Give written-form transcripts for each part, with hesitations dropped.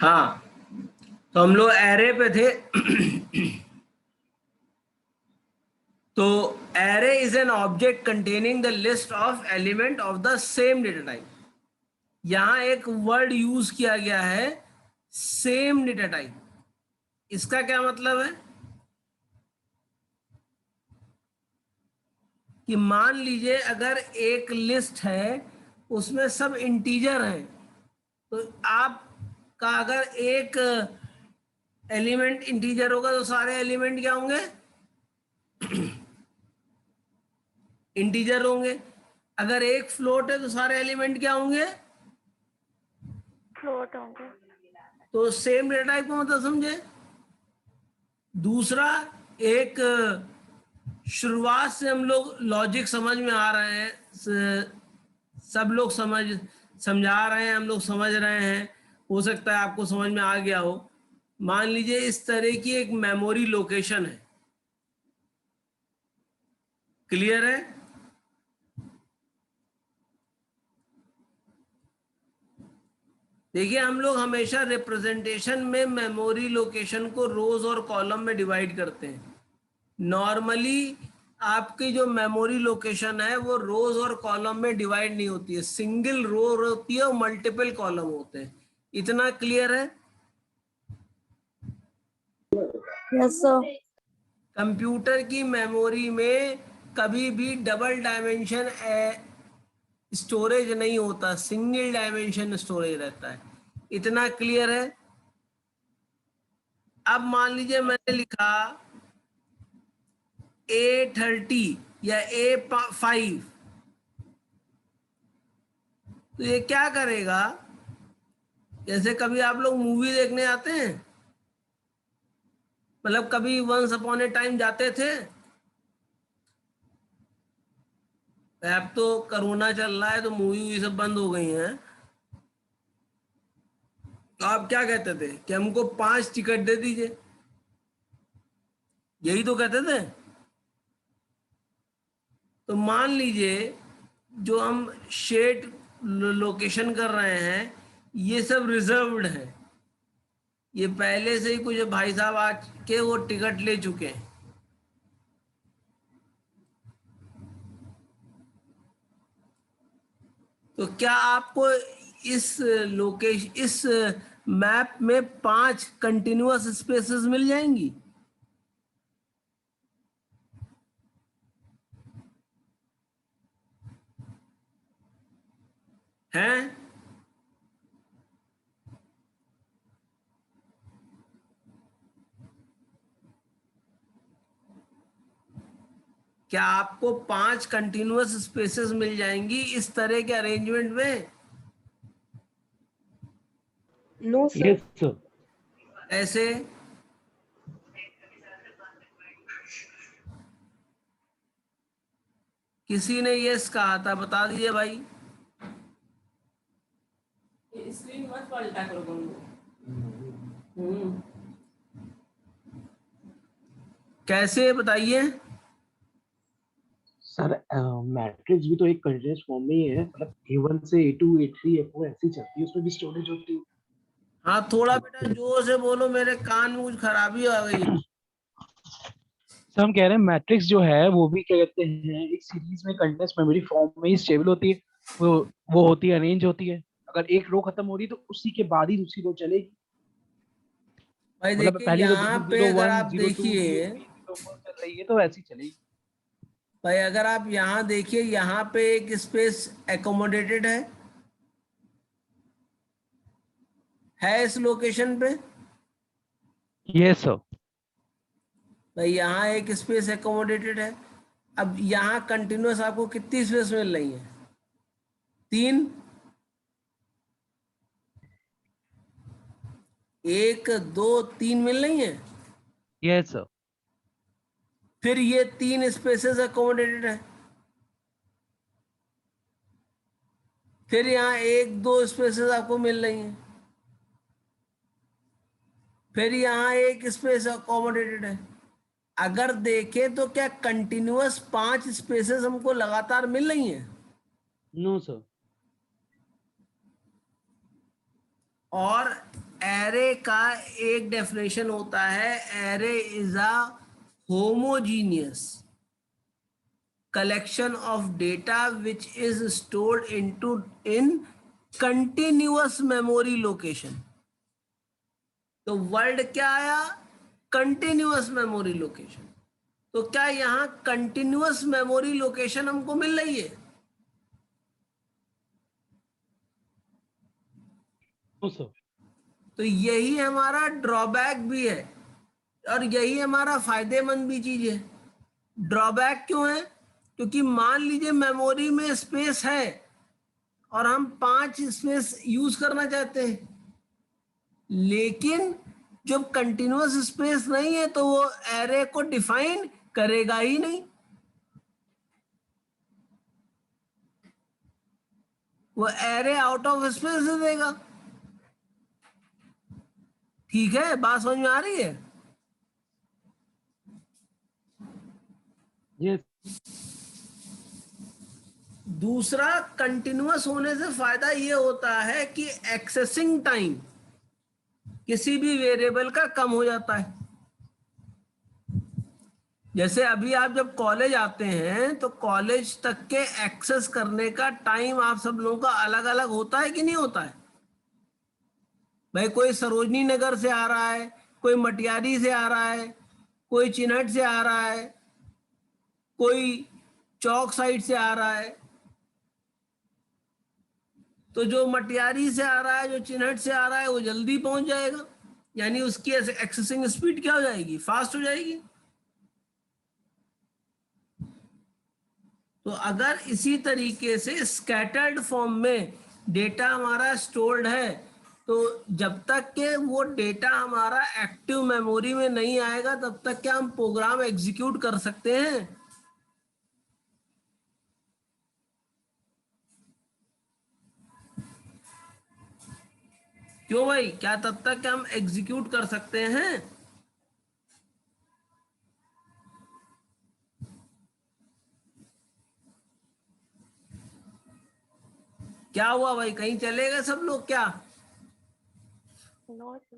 हाँ, तो हम लोग एरे पे थे। तो array is an object containing the list of element of the same data type. यहां एक वर्ड यूज किया गया है, सेम डेटा टाइप। इसका क्या मतलब है कि मान लीजिए अगर एक लिस्ट है उसमें सब इंटीजर हैं, तो आपका अगर एक एलिमेंट इंटीजर होगा तो सारे एलिमेंट क्या होंगे? इंटीजर होंगे। अगर एक फ्लोट है तो सारे एलिमेंट क्या होंगे? फ्लोट होंगे। तो सेम डेटा टाइप को मतलब समझे। दूसरा, एक शुरुआत से हम लोग लॉजिक समझ में आ रहे हैं, सब लोग समझा रहे हैं, हम लोग समझ रहे हैं, हो सकता है आपको समझ में आ गया हो। मान लीजिए इस तरह की एक मेमोरी लोकेशन है, क्लियर है? देखिए हम लोग हमेशा रिप्रेजेंटेशन में मेमोरी लोकेशन को रोज और कॉलम में डिवाइड करते हैं। नॉर्मली आपकी जो मेमोरी लोकेशन है वो रोज और कॉलम में डिवाइड नहीं होती है, सिंगल रो होती है और मल्टीपल कॉलम होते हैं। इतना क्लियर है? Yes sir. कंप्यूटर की मेमोरी में कभी भी डबल डायमेंशन स्टोरेज नहीं होता, सिंगल डायमेंशन स्टोरेज रहता है। इतना क्लियर है? अब मान लीजिए मैंने लिखा A30 या A5, तो ये क्या करेगा? जैसे कभी आप लोग मूवी देखने आते हैं, मतलब कभी वंस अपॉन ए टाइम जाते थे। अब तो कोरोना चल रहा है तो मूवी वूवी सब बंद हो गई हैं। तो आप क्या कहते थे कि हमको 5 टिकट दे दीजिए, यही तो कहते थे। तो मान लीजिए जो हम शेड लोकेशन कर रहे हैं ये सब रिजर्व्ड है, ये पहले से ही कुछ भाई साहब आके वो टिकट ले चुके हैं। तो क्या आपको इस मैप में 5 कंटिन्यूअस स्पेसेस मिल जाएंगी? हैं? क्या आपको 5 कंटिन्यूअस स्पेसेस मिल जाएंगी इस तरह के अरेंजमेंट में? No sir. Yes sir. ऐसे किसी ने यस कहा था, बता दीजिए भाई। स्क्रीन मत पलटा करो तुम लोग। कैसे बताइए? सर मैट्रिक्स भी तो एक कंटीन्यूअस फॉर्म में ही है, मतलब A1 से A2 A3 A4 ऐसी चलती है, उसमें भी स्टोरेज होती है। हाँ, थोड़ा बेटा जोर से बोलो, मेरे कान में कुछ खराबी आ गई। सर हम कह रहे हैं मैट्रिक्स जो है वो भी क्या कहते हैं, एक सीरीज में कंटीन्यूअस मेमोरी फॉर्म में ही स्टेबल होती है। वो वो होती है, अरेंज होती है। अगर एक रो खत्म हो रही है तो उसी के बाद ही दूसरी रो चलेगी। भाई मतलब देखिए पहली रो यहाँ पे अगर 01 आप 02 देखिए, 03 04 चल रही है तो ऐसी चलेगी। भाई अगर आप यहाँ देखिए, यहाँ पे एक स्पेस एकोमोडेटेड है इस लोकेशन पे। Yes sir. भाई यहाँ एक स्पेस एकोमोडेटेड है। अब यहाँ कंटिन्यूअस आपको कितनी स्पेस मिल रही है? 3। 1 2 3 मिल रही है। Yes sir. फिर ये 3 स्पेसेस एकोमोडेटेड है। फिर यहाँ 1 2 स्पेसेस आपको मिल रही हैं। फिर यहाँ एक स्पेस अकोमोडेटेड है। अगर देखें तो क्या कंटिन्यूअस 5 स्पेसेस हमको लगातार मिल रही हैं? No sir. और एरे का एक डेफिनेशन होता है, array is a homogeneous collection of data which is stored in continuous memory location. तो वर्ड क्या आया? Continuous memory location. तो क्या यहां कंटिन्यूअस मेमोरी लोकेशन हमको मिल रही है? No sir. तो यही हमारा ड्रॉबैक भी है और यही हमारा फायदेमंद भी चीज है। ड्रॉबैक क्यों है? क्योंकि मान लीजिए मेमोरी में स्पेस है और हम 5 स्पेस यूज करना चाहते हैं, लेकिन जब कंटिन्यूअस स्पेस नहीं है तो वो एरे को डिफाइन करेगा ही नहीं, वो एरे आउट ऑफ स्पेस दे देगा। ठीक है, बात समझ में आ रही है? यस। दूसरा, कंटिन्यूअस होने से फायदा ये होता है कि एक्सेसिंग टाइम किसी भी वेरिएबल का कम हो जाता है। जैसे अभी आप जब कॉलेज आते हैं तो कॉलेज तक के एक्सेस करने का टाइम आप सब लोगों का अलग अलग होता है कि नहीं होता है? भाई कोई सरोजनी नगर से आ रहा है, कोई मटियारी से आ रहा है, कोई चिन्हट से आ रहा है, कोई चौक साइड से आ रहा है। तो जो मटियारी से आ रहा है, जो चिन्हट से आ रहा है, वो जल्दी पहुंच जाएगा, यानी उसकी एक्सेसिंग स्पीड क्या हो जाएगी? फास्ट हो जाएगी। तो अगर इसी तरीके से स्कैटर्ड फॉर्म में डेटा हमारा स्टोर्ड है, तो जब तक के वो डेटा हमारा एक्टिव मेमोरी में नहीं आएगा तब तक क्या हम प्रोग्राम एग्जीक्यूट कर सकते हैं? क्यों भाई, क्या तब तक क्या हम एग्जीक्यूट कर सकते हैं? क्या हुआ भाई, कहीं चले गए सब लोग क्या? No, sir.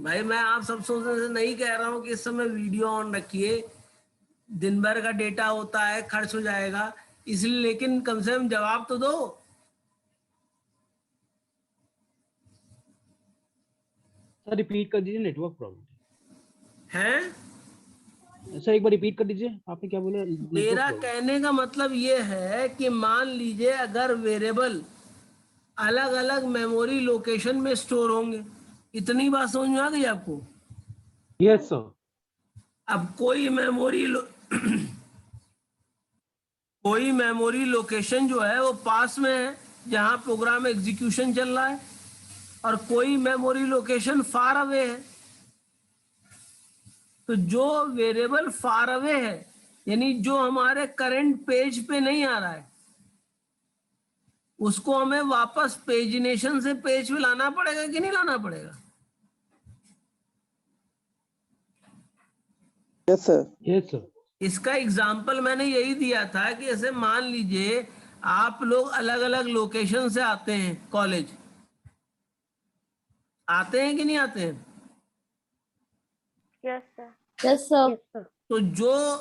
भाई मैं आप सब सोचने से नहीं कह रहा हूं कि इस समय वीडियो ऑन रखिए, दिन भर का डेटा होता है, खर्च हो जाएगा इसलिए, लेकिन कम से कम जवाब तो दो। सर रिपीट कर दीजिए, नेटवर्क प्रॉब्लम हैं? है। सर एक बार रिपीट कर दीजिए, आपने क्या बोला? नेटवर्क मेरा प्रॉब्लम। कहने का मतलब ये है कि मान लीजिए अगर वेरिएबल अलग अलग मेमोरी लोकेशन में स्टोर होंगे, इतनी बात समझ में आ गई आपको? Yes sir. अब कोई मेमोरी लोकेशन जो है वो पास में है जहां प्रोग्राम एग्जीक्यूशन चल रहा है, और कोई मेमोरी लोकेशन फार अवे है। तो जो वेरिएबल फार अवे है, यानी जो हमारे करंट पेज पे नहीं आ रहा है, उसको हमें वापस पेजिनेशन से पेज पे लाना पड़ेगा कि नहीं लाना पड़ेगा? Yes sir. Yes sir. इसका एग्जाम्पल मैंने यही दिया था कि ऐसे मान लीजिए आप लोग अलग अलग लोकेशन से आते हैं कॉलेज, आते हैं कि नहीं आते हैं? Yes, sir. Yes, sir. तो जो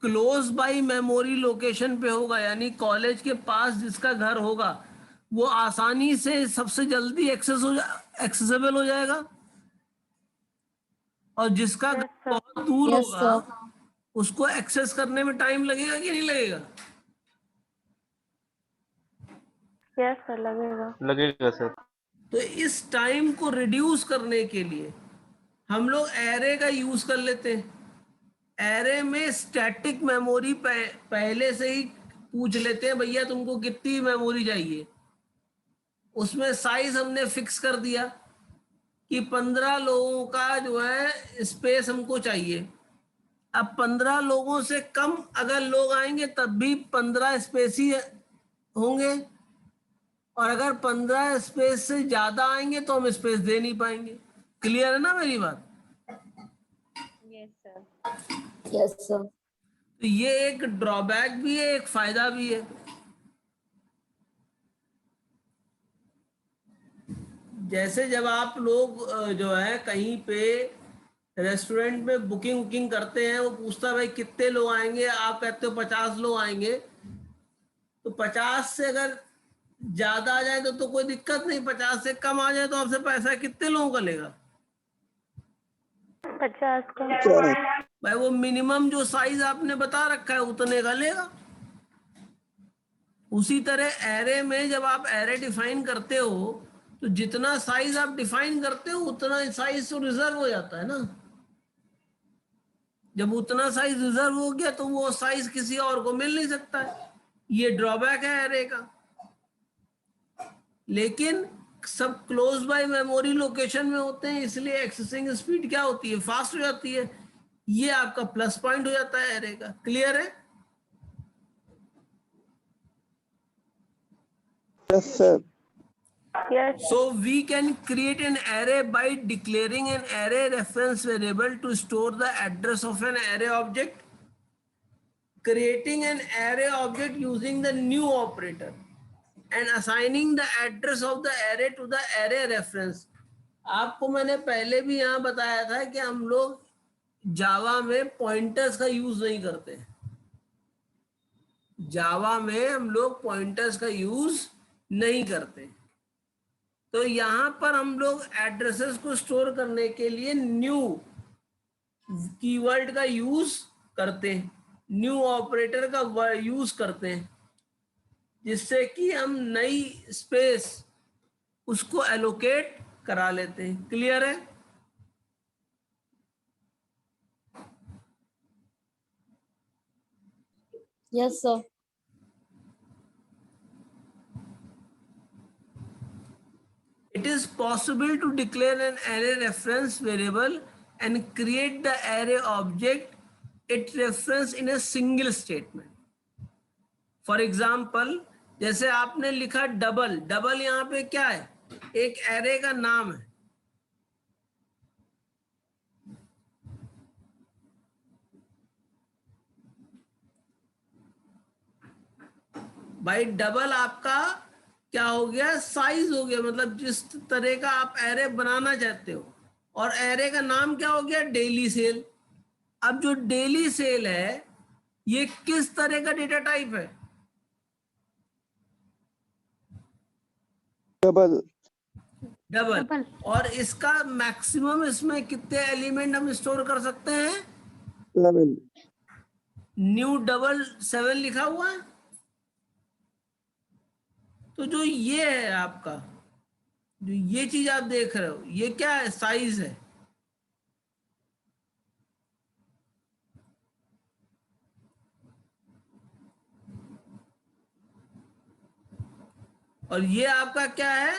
क्लोज बाई मेमोरी लोकेशन पे होगा, यानी कॉलेज के पास जिसका घर होगा, वो आसानी से सबसे जल्दी एक्सेसिबल हो जाएगा, और जिसका घर Yes, sir. बहुत दूर Yes, होगा sir. उसको एक्सेस करने में टाइम लगेगा कि नहीं लगेगा? Yes, sir. लगेगा। लगेगा सर। तो इस टाइम को रिड्यूस करने के लिए हम लोग एरे का यूज कर लेते हैं। एरे में स्टैटिक मेमोरी पहले से ही पूछ लेते हैं, भैया तुमको कितनी मेमोरी चाहिए। उसमें साइज हमने फिक्स कर दिया कि 15 लोगों का जो है स्पेस हमको चाहिए। अब 15 लोगों से कम अगर लोग आएंगे तब भी 15 स्पेस ही होंगे, और अगर 15 स्पेस से ज्यादा आएंगे तो हम स्पेस दे नहीं पाएंगे। क्लियर है ना मेरी बात? Yes, sir. Yes, sir. तो ये एक ड्रॉबैक भी है, एक फायदा भी है। जैसे जब आप लोग जो है कहीं पे रेस्टोरेंट में बुकिंग करते हैं, वो पूछता है भाई कितने लोग आएंगे, आप कहते हो 50 लोग आएंगे, तो 50 से अगर ज्यादा आ जाए तो कोई दिक्कत नहीं, 50 से कम आ जाए तो आपसे पैसा कितने लोगों का लेगा? 50 का। भाई वो मिनिमम जो साइज आपने बता रखा है उतने का लेगा। उसी तरह एरे में जब आप एरे डिफाइन करते हो तो जितना साइज आप डिफाइन करते हो उतना साइज तो रिजर्व हो जाता है ना। जब उतना साइज रिजर्व हो गया तो वो साइज किसी और को मिल नहीं सकता है, ये ड्रॉबैक है एरे का। लेकिन सब क्लोज बाय मेमोरी लोकेशन में होते हैं, इसलिए एक्सेसिंग स्पीड क्या होती है, फास्ट हो जाती है। ये आपका प्लस पॉइंट हो जाता है एरे का। क्लियर है? Yes, sir. Yes. So we can create an array by declaring an array reference variable to store the address of an array object, creating an array object using the new operator, and assigning the address of the array to the array reference. आपको मैंने पहले भी यहाँ बताया था कि हम लोग जावा में पॉइंटर्स का यूज नहीं करते। जावा में हम लोग पॉइंटर्स का यूज नहीं करते। तो यहाँ पर हम लोग एड्रेसेस को स्टोर करने के लिए न्यू कीवर्ड का यूज करते हैं, न्यू ऑपरेटर का यूज करते हैं, जिससे कि हम नई स्पेस उसको एलोकेट करा लेते हैं। क्लियर है? Yes, sir. It is possible to declare an array reference variable and create the array object it reference in a single statement. For example, जैसे आपने लिखा डबल, डबल यहाँ पे क्या है, एक एरे का नाम है। भाई डबल आपका क्या हो गया, साइज हो गया, मतलब जिस तरह का आप एरे बनाना चाहते हो। और एरे का नाम क्या हो गया, डेली सेल। अब जो डेली सेल है ये किस तरह का डेटा टाइप है? Double. डबल। और इसका मैक्सिमम इसमें कितने एलिमेंट हम स्टोर कर सकते हैं? 11. न्यू डबल 7 लिखा हुआ है। तो जो ये है आपका, जो ये चीज आप देख रहे हो, ये क्या है, साइज है। और ये आपका क्या है,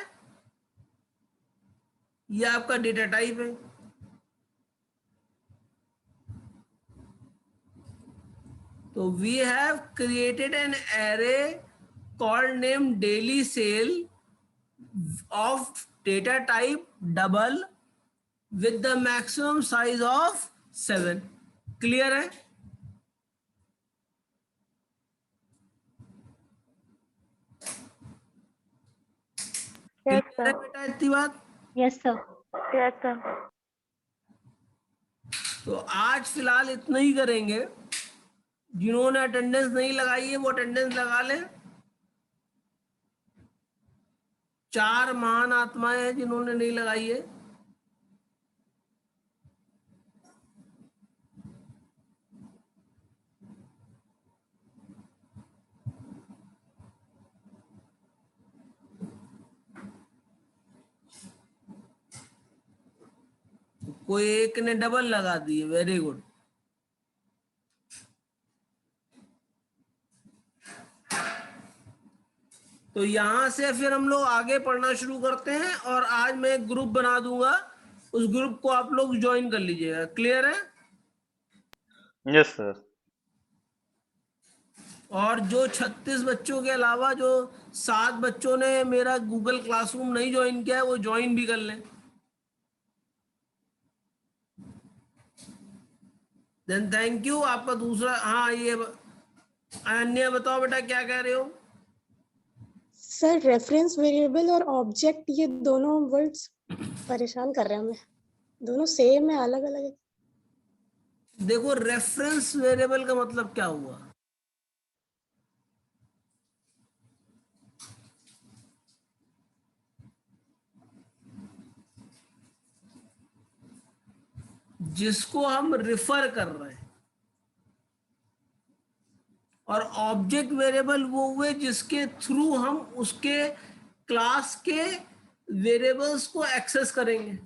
ये आपका डेटा टाइप है। तो we have created an array called name daily sale of data type double with the maximum size of 7. Clear है? Yes, क्लियर है sir. बेटा इतनी बात? Yes, sir. Yes, sir. तो आज फिलहाल इतना ही करेंगे। जिन्होंने अटेंडेंस नहीं लगाई है वो अटेंडेंस लगा लें। 4 महान आत्माएं हैं जिन्होंने नहीं लगाई है। कोई एक ने डबल लगा दी, वेरी गुड। तो यहां से फिर हम लोग आगे पढ़ना शुरू करते हैं, और आज मैं एक ग्रुप बना दूंगा, उस ग्रुप को आप लोग ज्वाइन कर लीजिएगा। क्लियर है? Yes sir. और जो 36 बच्चों के अलावा जो 7 बच्चों ने मेरा गूगल क्लासरूम नहीं ज्वाइन किया है वो ज्वाइन भी कर लें। Then thank you. आपका दूसरा, हाँ ये अनन्या बताओ बेटा क्या कह रहे हो? सर रेफरेंस वेरिएबल और ऑब्जेक्ट ये दोनों वर्ड्स परेशान कर रहे हैं हमें, दोनों सेम है अलग अलग है। देखो रेफरेंस वेरिएबल का मतलब क्या हुआ, जिसको हम रिफर कर रहे हैं, और ऑब्जेक्ट वेरिएबल वो हुए जिसके थ्रू हम उसके क्लास के वेरिएबल्स को एक्सेस करेंगे।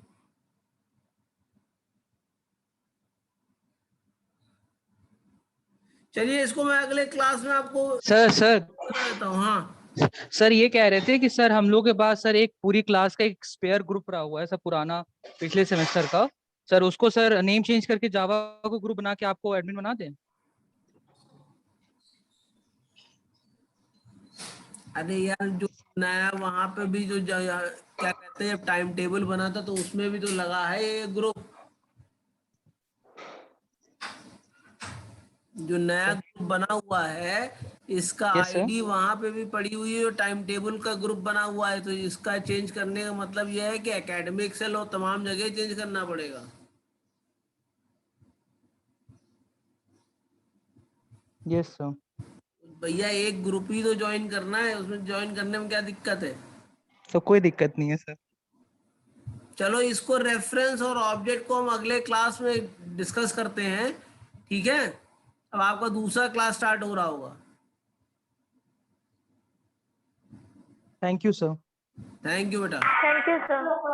चलिए इसको मैं अगले क्लास में आपको सर देता हूँ। हाँ सर ये कह रहे थे कि सर हम लोग के पास सर एक पूरी क्लास का एक स्पेयर ग्रुप रहा हुआ है सर, पुराना पिछले सेमेस्टर का सर, उसको सर नेम चेंज करके जावा को ग्रुप बना के आपको एडमिन बना दें। अरे यार जो नया वहां पे भी जो क्या कहते हैं टाइम टेबल बना था, तो उसमें भी तो लगा है ये ग्रुप, जो नया ग्रुप बना हुआ है इसका Yes, sir. आईडी वहां पे भी पड़ी हुई है, टाइम टेबल का ग्रुप बना हुआ है, तो इसका चेंज करने का मतलब यह है कि एकेडमिक सेल और तमाम जगह चेंज करना पड़ेगा। Yes sir. भैया एक ग्रुप ही तो ज्वाइन करना है, उसमें ज्वाइन करने में क्या दिक्कत है? तो कोई दिक्कत नहीं है सर। चलो इसको रेफरेंस और ऑब्जेक्ट को हम अगले क्लास में डिस्कस करते हैं, ठीक है? अब आपका दूसरा क्लास स्टार्ट हो रहा होगा। Thank you sir. Thank you बेटा। Thank you, sir.